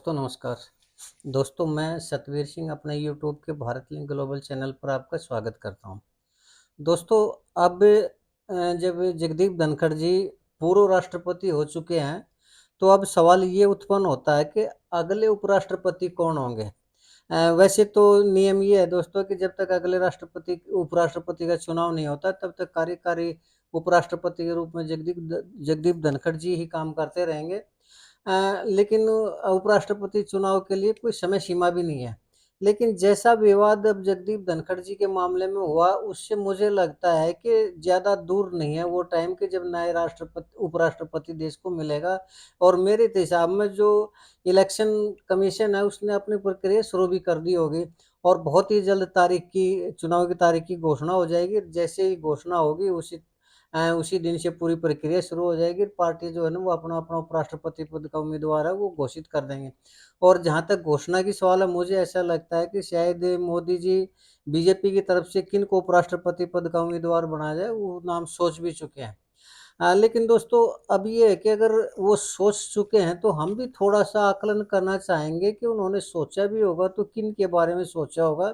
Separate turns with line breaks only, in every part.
दोस्तों नमस्कार। दोस्तों मैं सतवीर सिंह अपने यूट्यूब के भारत लिंक ग्लोबल चैनल पर आपका स्वागत करता हूं। दोस्तों अब जब जगदीप धनखड़ जी पूर्व राष्ट्रपति हो चुके हैं, तो अब सवाल ये उत्पन्न होता है कि अगले उपराष्ट्रपति कौन होंगे। वैसे तो नियम ये है दोस्तों कि जब तक अगले राष्ट्रपति उपराष्ट्रपति का चुनाव नहीं होता तब तक कार्यकारी उपराष्ट्रपति के रूप में जगदीप धनखड़ जी ही काम करते रहेंगे। लेकिन उपराष्ट्रपति चुनाव के लिए कोई समय सीमा भी नहीं है। लेकिन जैसा विवाद अब जगदीप धनखड़ जी के मामले में हुआ, उससे मुझे लगता है कि ज़्यादा दूर नहीं है वो टाइम कि जब नए राष्ट्रपति उपराष्ट्रपति देश को मिलेगा। और मेरे हिसाब में जो इलेक्शन कमीशन है उसने अपनी प्रक्रिया शुरू भी कर दी होगी और बहुत ही जल्द चुनाव की तारीख की घोषणा हो जाएगी। जैसे ही घोषणा होगी उसी दिन से पूरी प्रक्रिया शुरू हो जाएगी। पार्टी जो है ना वो अपना-अपना उपराष्ट्रपति पद का उम्मीदवार है वो घोषित कर देंगे। और जहाँ तक घोषणा की सवाल है, मुझे ऐसा लगता है कि शायद मोदी जी बीजेपी की तरफ से किनको उपराष्ट्रपति पद का उम्मीदवार बनाया जाए वो नाम सोच भी चुके हैं। लेकिन दोस्तों अब ये है कि अगर वो सोच चुके हैं तो हम भी थोड़ा-सा आकलन करना चाहेंगे कि उन्होंने सोचा भी होगा तो किन के बारे में सोचा होगा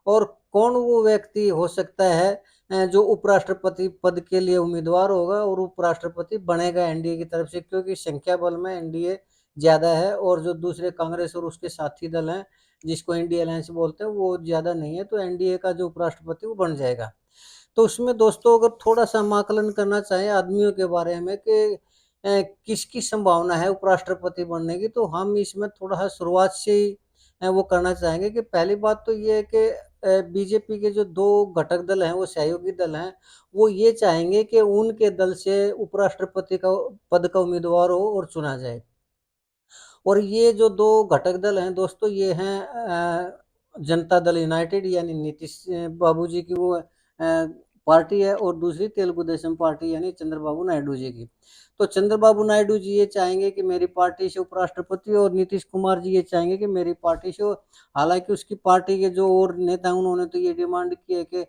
और कौन वो व्यक्ति हो सकता है जो उपराष्ट्रपति पद के लिए उम्मीदवार होगा और उपराष्ट्रपति बनेगा एनडीए की तरफ से, क्योंकि संख्या बल में एनडीए ज़्यादा है और जो दूसरे कांग्रेस और उसके साथी दल हैं, जिसको इंडिया अलायंस बोलते हैं, वो ज़्यादा नहीं है, तो एनडीए का जो उपराष्ट्रपति वो बन जाएगा। तो उसमें दोस्तों अगर थोड़ा-सा हम आकलन करना चाहें आदमियों के बारे में कि किसकी संभावना है उपराष्ट्रपति बनने की, तो हम इसमें थोड़ा-सा शुरुआत से ही वो करना चाहेंगे कि पहली बात तो ये है कि बीजेपी के जो 2 घटक दल हैं, वो सहयोगी दल हैं, वो ये चाहेंगे कि उनके दल से उपराष्ट्रपति का पद का उम्मीदवार हो और चुना जाए। और ये जो 2 घटक दल हैं दोस्तों, ये हैं जनता दल यूनाइटेड यानी नीतीश बाबू जी की वो पार्टी है और दूसरी तेलुगु देशम पार्टी यानी चंद्रबाबू नायडू जी की। तो चंद्रबाबू नायडू जी ये चाहेंगे कि मेरी पार्टी से उपराष्ट्रपति और नीतीश कुमार जी ये चाहेंगे कि मेरी पार्टी से हो। हालाँकि उसकी पार्टी के जो और नेता हैं उन्होंने तो ये डिमांड की है कि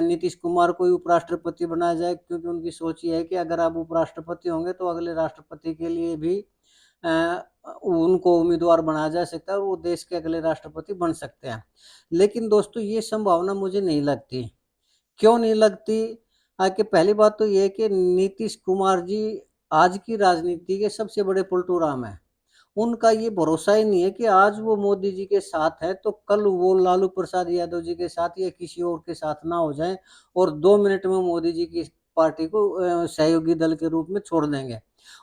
नीतीश कुमार को ही उपराष्ट्रपति बनाया जाए, क्योंकि उनकी सोच ये है कि अगर आप उपराष्ट्रपति होंगे तो अगले राष्ट्रपति के लिए भी अ, उनको उम्मीदवार बनाया जा सकता है और वो देश के अगले राष्ट्रपति बन सकते हैं। लेकिन दोस्तों ये संभावना मुझे नहीं लगती। क्यों नहीं लगती? कि पहली बात तो ये है कि नीतीश कुमार जी आज की राजनीति के सबसे बड़े पलटूराम हैं। उनका ये भरोसा ही नहीं है कि आज वो मोदी जी के साथ हैं, तो कल वो लालू प्रसाद यादव जी के साथ या किसी और के साथ ना हो जाएँ और 2 मिनट में मोदी जी की पार्टी को सहयोगी दल के रूप में छोड़ देंगे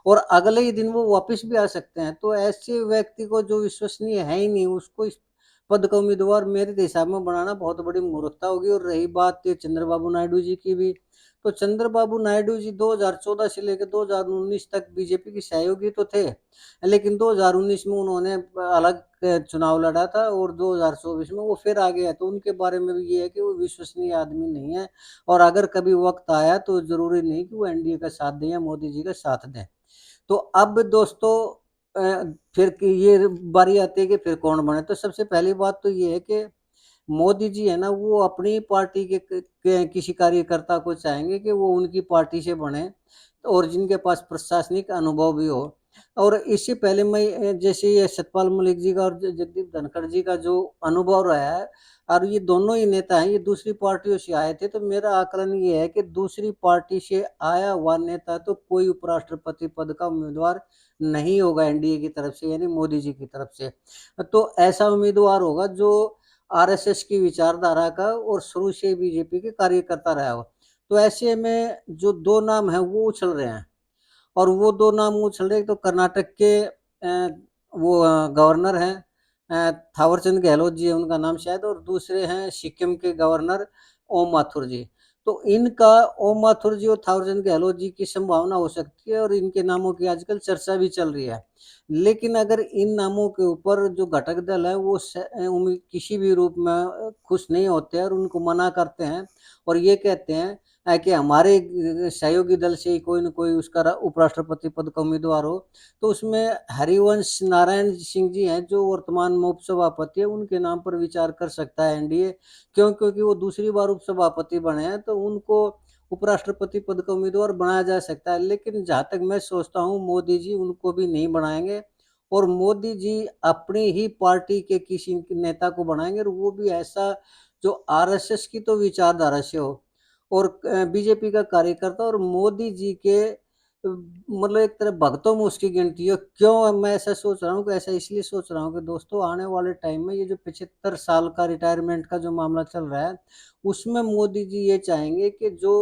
और अगले ही दिन वो वापस भी आ सकते हैं। तो ऐसे व्यक्ति को जो विश्वसनीय है ही नहीं, उसको इस पद का उम्मीदवार मेरे हिसाब में बनाना बहुत बड़ी मूर्खता होगी। और रही बात ये चंद्रबाबू नायडू जी की भी, तो चंद्रबाबू नायडू जी 2014 से लेकर 2019 तक बीजेपी के सहयोगी तो थे। लेकिन 2019 में उन्होंने अलग चुनाव लड़ा था और 2024 में वो फिर आ गए हैं, तो उनके बारे में भी ये है कि वो विश्वसनीय आदमी नहीं है और अगर कभी वक़्त आया तो ज़रूरी नहीं कि वो एनडीए का साथ दें या मोदी जी का साथ दें। तो अब दोस्तों फिर कि ये बारी आती है कि फिर कौन बने, तो सबसे पहली बात तो ये है कि मोदी जी है ना, वो अपनी पार्टी के किसी कार्यकर्ता को चाहेंगे कि वो उनकी पार्टी से बने और जिनके पास प्रशासनिक अनुभव भी हो। और इससे पहले मैं जैसे ये सतपाल मलिक जी का और जगदीप धनखड़ जी का जो अनुभव रहा है और ये दोनों ही नेता हैं, ये दूसरी पार्टियों से आए थे, तो मेरा आकलन ये है कि दूसरी पार्टी से आया हुआ नेता तो कोई उपराष्ट्रपति पद का उम्मीदवार नहीं होगा एनडीए की तरफ से यानी मोदी जी की तरफ से। तो ऐसा उम्मीदवार होगा जो आरएसएस की विचारधारा का और शुरू से बीजेपी के कार्यकर्ता रहा हो। तो ऐसे में जो 2 नाम हैं वो उछल रहे हैं और वो 2 नाम उछल रहे हैं, तो कर्नाटक के गवर्नर हैं थावरचंद गहलोत जी है उनका नाम शायद, और दूसरे हैं सिक्किम के गवर्नर ओम माथुर जी। तो इनका ओम माथुर जी और थावरचंद गहलोत जी की संभावना हो सकती है और इनके नामों की आजकल चर्चा भी चल रही है। लेकिन अगर इन नामों के ऊपर जो घटक दल है वो किसी भी रूप में खुश नहीं होते और उनको मना करते हैं और ये कहते हैं कि हमारे सहयोगी दल से ही कोई न कोई उसका उपराष्ट्रपति पद का उम्मीदवार हो, तो उसमें हरिवंश नारायण सिंह जी हैं जो वर्तमान में उपसभापति है, उनके नाम पर विचार कर सकता है एनडीए। क्योंकि वो दूसरी बार उपसभापति बने हैं, तो उनको उपराष्ट्रपति पद का उम्मीदवार बनाया जा सकता है। लेकिन जहाँ तक मैं सोचता हूँ मोदी जी उनको भी नहीं बनाएँगे और मोदी जी अपनी ही पार्टी के किसी नेता को बनाएंगे, और वो भी ऐसा जो आरएसएस की तो विचारधारा से हो, और बीजेपी का कार्यकर्ता, और मोदी जी के मतलब एक तरह भक्तों में उसकी गिनती है। क्यों मैं ऐसा सोच रहा हूँ, कि ऐसा इसलिए सोच रहा हूँ कि दोस्तों आने वाले टाइम में ये जो 75 साल का रिटायरमेंट का जो मामला चल रहा है, उसमें मोदी जी ये चाहेंगे कि जो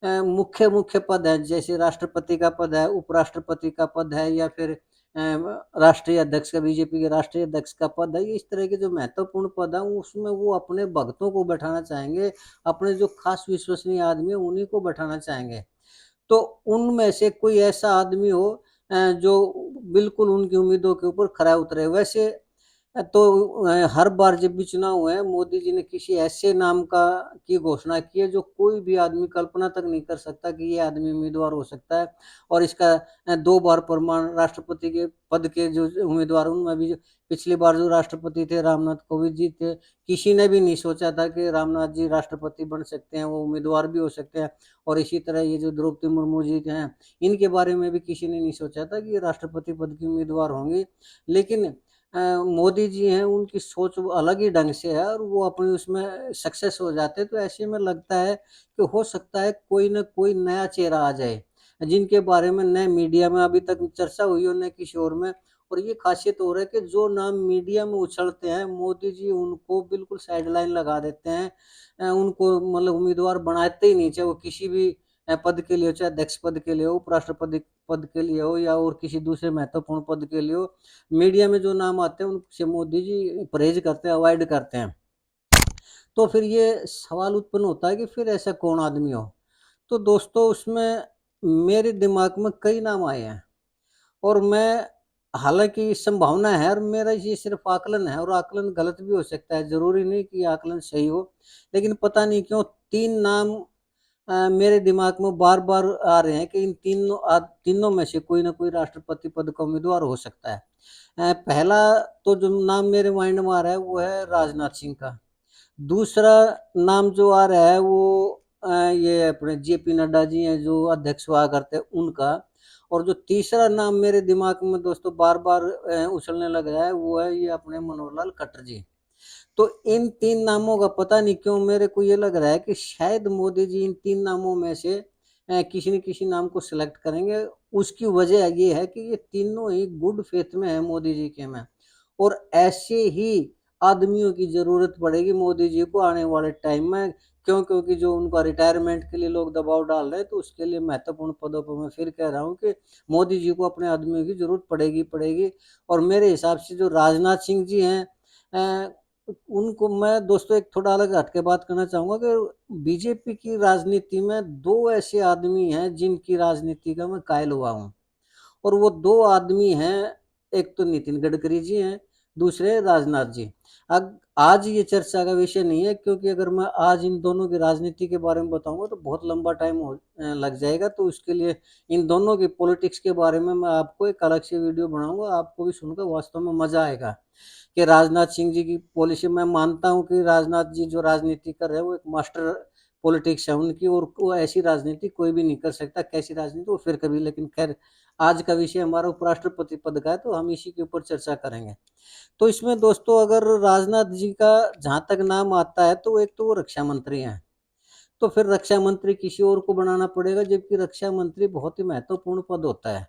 मुख्य मुख्य पद है, जैसे राष्ट्रपति का पद है, उपराष्ट्रपति का पद है, या फिर राष्ट्रीय अध्यक्ष का, बीजेपी के राष्ट्रीय अध्यक्ष का पद है, इस तरह के जो महत्वपूर्ण पद है उसमें वो अपने भक्तों को बैठाना चाहेंगे, अपने जो खास विश्वसनीय आदमी है उन्हीं को बैठाना चाहेंगे। तो उनमें से कोई ऐसा आदमी हो जो बिल्कुल उनकी उम्मीदों के ऊपर खरा उतरे। वैसे तो हर बार जब भी चुनाव हुए हैं, मोदी जी ने किसी ऐसे नाम का की घोषणा की है जो कोई भी आदमी कल्पना तक नहीं कर सकता कि ये आदमी उम्मीदवार हो सकता है। और इसका 2 बार प्रमाण राष्ट्रपति के पद के जो उम्मीदवार, उनमें भी पिछली बार जो राष्ट्रपति थे रामनाथ कोविंद जी थे, किसी ने भी नहीं सोचा था कि रामनाथ जी राष्ट्रपति बन सकते हैं, वो उम्मीदवार भी हो सकते हैं। और इसी तरह ये जो द्रौपदी मुर्मू जी हैं, इनके बारे में भी किसी ने नहीं सोचा था कि ये राष्ट्रपति पद की उम्मीदवार होंगी। लेकिन मोदी जी हैं, उनकी सोच वो अलग ही ढंग से है, और वो अपनी उसमें सक्सेस हो जाते हैं। तो ऐसे में लगता है कि हो सकता है कोई ना कोई नया चेहरा आ जाए, जिनके बारे में न मीडिया में अभी तक चर्चा हुई हो, न किसी और में। और ये खासियत हो रहा है कि जो नाम मीडिया में उछलते हैं, मोदी जी उनको बिल्कुल साइड लाइन लगा देते हैं। उनको मतलब उम्मीदवार बनाते ही नहीं, चाहे वो किसी भी पद के लिए हो, चाहे अध्यक्ष पद के लिए हो, उपराष्ट्रपति पद के लिए हो, या और किसी दूसरे महत्वपूर्ण पद के लिए हो। मीडिया में जो नाम आते हैं उनसे मोदी जी परहेज करते हैं, अवॉइड करते हैं। तो फिर ये सवाल उत्पन्न होता है कि फिर ऐसा कौन आदमी हो। तो दोस्तों उसमें मेरे दिमाग में कई नाम आए हैं, और मैं, हालांकि संभावना है, और मेरा ये सिर्फ आकलन है, और आकलन गलत भी हो सकता है, जरूरी नहीं कि आकलन सही हो। लेकिन पता नहीं क्यों 3 नाम मेरे दिमाग में बार बार आ रहे हैं कि इन तीनों में से कोई ना कोई राष्ट्रपति पद का उम्मीदवार हो सकता है। पहला तो जो नाम मेरे माइंड में आ रहा है वो है राजनाथ सिंह का। दूसरा नाम जो आ रहा है वो ये अपने जेपी नड्डा जी हैं, जो अध्यक्ष हुआ करते हैं, उनका। और जो तीसरा नाम मेरे दिमाग में दोस्तों बार बार उछलने लग रहा है, वो है ये अपने मनोहर लाल खट्टर जी। तो इन 3 नामों का पता नहीं क्यों मेरे को ये लग रहा है कि शायद मोदी जी इन 3 नामों में से किसी न किसी नाम को सिलेक्ट करेंगे। उसकी वजह ये है कि ये तीनों ही गुड फेथ में है मोदी जी के में, और ऐसे ही आदमियों की जरूरत पड़ेगी मोदी जी को आने वाले टाइम में। क्यों? क्योंकि जो उनका रिटायरमेंट के लिए लोग दबाव डाल रहे हैं, तो उसके लिए महत्वपूर्ण पदों पर मैं फिर कह रहा हूँ कि मोदी जी को अपने आदमियों की जरूरत पड़ेगी पड़ेगी। और मेरे हिसाब से जो राजनाथ सिंह जी हैं, उनको मैं दोस्तों एक थोड़ा अलग हट के बात करना चाहूंगा कि बीजेपी की राजनीति में 2 ऐसे आदमी हैं जिनकी राजनीति का मैं कायल हुआ हूँ, और वो 2 आदमी हैं। एक तो नितिन गडकरी जी हैं, दूसरे राजनाथ जी। अब आज ये चर्चा का विषय नहीं है, क्योंकि अगर मैं आज इन दोनों की राजनीति के बारे में बताऊंगा तो बहुत लंबा टाइम लग जाएगा। तो उसके लिए इन दोनों की पॉलिटिक्स के बारे में मैं आपको एक अलग से वीडियो बनाऊंगा, आपको भी सुनकर वास्तव में मजा आएगा कि राजनाथ सिंह जी की पॉलिसी। मैं मानता हूं कि राजनाथ जी जो राजनीति कर रहे हैं वो एक मास्टर पॉलिटिक्स है उनकी, और वो ऐसी राजनीति कोई भी नहीं कर सकता। कैसी राजनीति वो फिर कभी, लेकिन खैर आज का विषय हमारा उपराष्ट्रपति पद का है, तो हम इसी के ऊपर चर्चा करेंगे। तो इसमें दोस्तों अगर राजनाथ जी का जहां तक नाम आता है, तो एक तो वो रक्षा मंत्री हैं। तो फिर रक्षा मंत्री किसी और को बनाना पड़ेगा, जबकि रक्षा मंत्री बहुत ही महत्वपूर्ण पद होता है।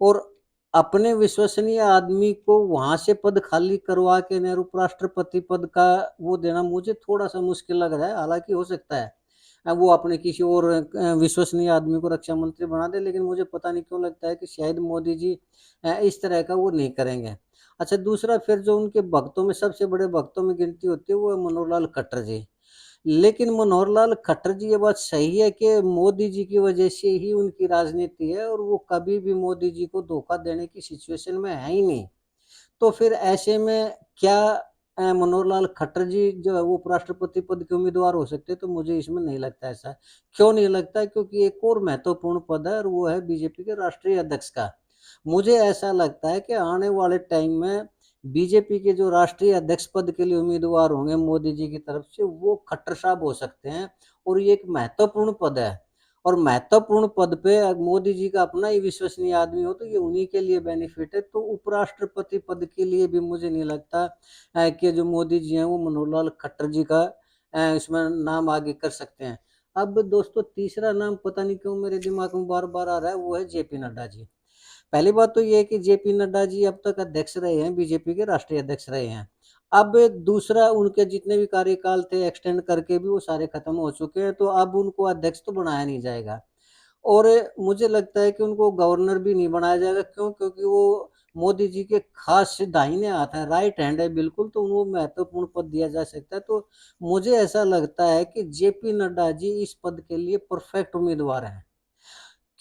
और अपने विश्वसनीय आदमी को वहां से पद खाली करवा के नेहरू उपराष्ट्रपति पद का वो देना मुझे थोड़ा सा मुश्किल लग रहा है। हालांकि हो सकता है वो अपने किसी और विश्वसनीय आदमी को रक्षा मंत्री बना दे, लेकिन मुझे पता नहीं क्यों लगता है कि शायद मोदी जी इस तरह का वो नहीं करेंगे। अच्छा, दूसरा फिर जो उनके भक्तों में सबसे बड़े भक्तों में गिनती होती है वो है मनोहर लाल खट्टर जी। लेकिन मनोहर लाल खट्टर जी, ये बात सही है कि मोदी जी की वजह से ही उनकी राजनीति है, और वो कभी भी मोदी जी को धोखा देने की सिचुएशन में है ही नहीं। तो फिर ऐसे में क्या मनोहर लाल खट्टर जी जो है वो उपराष्ट्रपति पद के उम्मीदवार हो सकते? तो मुझे इसमें नहीं लगता ऐसा। क्यों नहीं लगता? क्योंकि एक और महत्वपूर्ण पद है, और वो है बीजेपी के राष्ट्रीय अध्यक्ष का। मुझे ऐसा लगता है कि आने वाले टाइम में बीजेपी के जो राष्ट्रीय अध्यक्ष पद के लिए उम्मीदवार होंगे मोदी जी की तरफ से, वो खट्टर साहब हो सकते हैं। और ये एक महत्वपूर्ण पद है, और महत्वपूर्ण पद पे मोदी जी का अपना ही विश्वसनीय आदमी हो तो ये उन्हीं के लिए बेनिफिट है। तो उपराष्ट्रपति पद के लिए भी मुझे नहीं लगता कि जो मोदी जी हैं वो मनोहर लाल खट्टर जी का इसमें नाम आगे कर सकते हैं। अब दोस्तों तीसरा नाम पता नहीं क्यों मेरे दिमाग में बार बार आ रहा है, वो है जेपी नड्डा जी। पहली बात तो ये है कि जेपी नड्डा जी अब तक अध्यक्ष रहे हैं, बीजेपी के राष्ट्रीय अध्यक्ष रहे हैं। अब दूसरा, उनके जितने भी कार्यकाल थे एक्सटेंड करके भी वो सारे खत्म हो चुके हैं, तो अब उनको अध्यक्ष तो बनाया नहीं जाएगा। और मुझे लगता है कि उनको गवर्नर भी नहीं बनाया जाएगा। क्यों? क्योंकि वो मोदी जी के खास दाहिने हाथ हैं, राइट हैंड है बिल्कुल, तो उनको महत्वपूर्ण पद दिया जा सकता है। तो मुझे ऐसा लगता है कि जेपी नड्डा जी इस पद के लिए परफेक्ट उम्मीदवार हैं।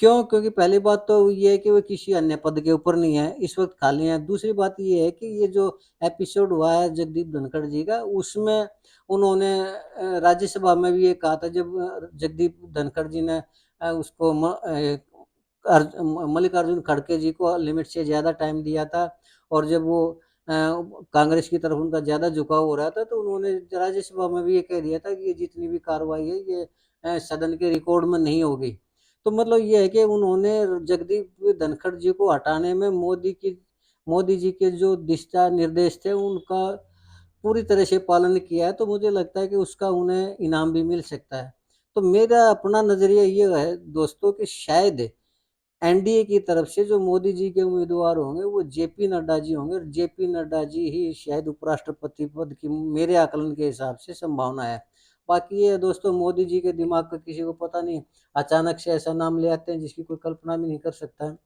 क्यों? क्योंकि पहली बात तो ये है कि वो किसी अन्य पद के ऊपर नहीं है, इस वक़्त खाली हैं। दूसरी बात ये है कि ये जो एपिसोड हुआ है जगदीप धनखड़ जी का, उसमें उन्होंने राज्यसभा में भी ये कहा था, जब जगदीप धनखड़ जी ने उसको मल्लिकार्जुन खड़गे जी को लिमिट से ज़्यादा टाइम दिया था, और जब वो कांग्रेस की तरफ उनका ज़्यादा झुकाव हो रहा था, तो उन्होंने राज्यसभा में भी ये कह दिया था कि ये जितनी भी कार्रवाई है, ये सदन के रिकॉर्ड में नहीं होगी। तो मतलब ये है कि उन्होंने जगदीप धनखड़ जी को हटाने में मोदी जी के जो दिशा निर्देश थे उनका पूरी तरह से पालन किया है, तो मुझे लगता है कि उसका उन्हें इनाम भी मिल सकता है। तो मेरा अपना नज़रिया ये है दोस्तों कि शायद एनडीए की तरफ से जो मोदी जी के उम्मीदवार होंगे वो जेपी नड्डा जी होंगे, और जेपी नड्डा जी ही शायद उपराष्ट्रपति पद की मेरे आकलन के हिसाब से संभावना है। बाकी ये दोस्तों मोदी जी के दिमाग का किसी को पता नहीं, अचानक से ऐसा नाम ले आते हैं जिसकी कोई कल्पना भी नहीं कर सकता है।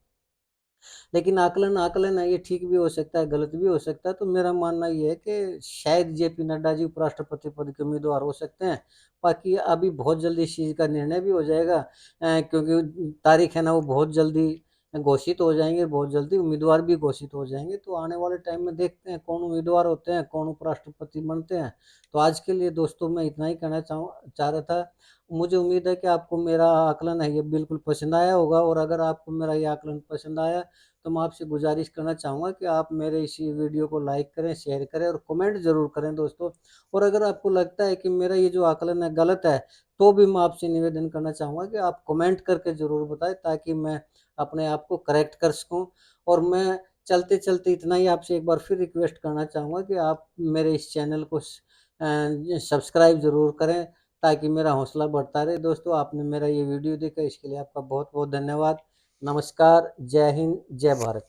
लेकिन आकलन आकलन है, ये ठीक भी हो सकता है, गलत भी हो सकता है। तो मेरा मानना ये है कि शायद जेपी नड्डा जी उपराष्ट्रपति पद के उम्मीदवार हो सकते हैं। बाकी अभी बहुत जल्दी इस चीज़ का निर्णय भी हो जाएगा, क्योंकि तारीख है ना वो बहुत जल्दी घोषित हो जाएंगे, बहुत जल्दी उम्मीदवार भी घोषित हो जाएंगे। तो आने वाले टाइम में देखते हैं कौन उम्मीदवार होते हैं, कौन उपराष्ट्रपति बनते हैं। तो आज के लिए दोस्तों मैं इतना ही कहना चाह रहा था। मुझे उम्मीद है कि आपको मेरा आकलन है ये बिल्कुल पसंद आया होगा, और अगर आपको मेरा ये आकलन पसंद आया तो मैं आपसे गुजारिश करना चाहूँगा कि आप मेरे इसी वीडियो को लाइक करें, शेयर करें और कमेंट ज़रूर करें दोस्तों। और अगर आपको लगता है कि मेरा ये जो आकलन है गलत है, तो भी मैं आपसे निवेदन करना चाहूँगा कि आप कमेंट करके ज़रूर बताएँ, ताकि मैं अपने आप को करेक्ट कर सकूँ। और मैं चलते-चलते इतना ही आपसे एक बार फिर रिक्वेस्ट करना चाहूँगा कि आप मेरे इस चैनल को सब्सक्राइब ज़रूर करें, ताकि मेरा हौसला बढ़ता रहे। दोस्तों, आपने मेरा ये वीडियो देखा इसके लिए आपका बहुत-बहुत धन्यवाद। नमस्कार, जय हिंद, जय भारत।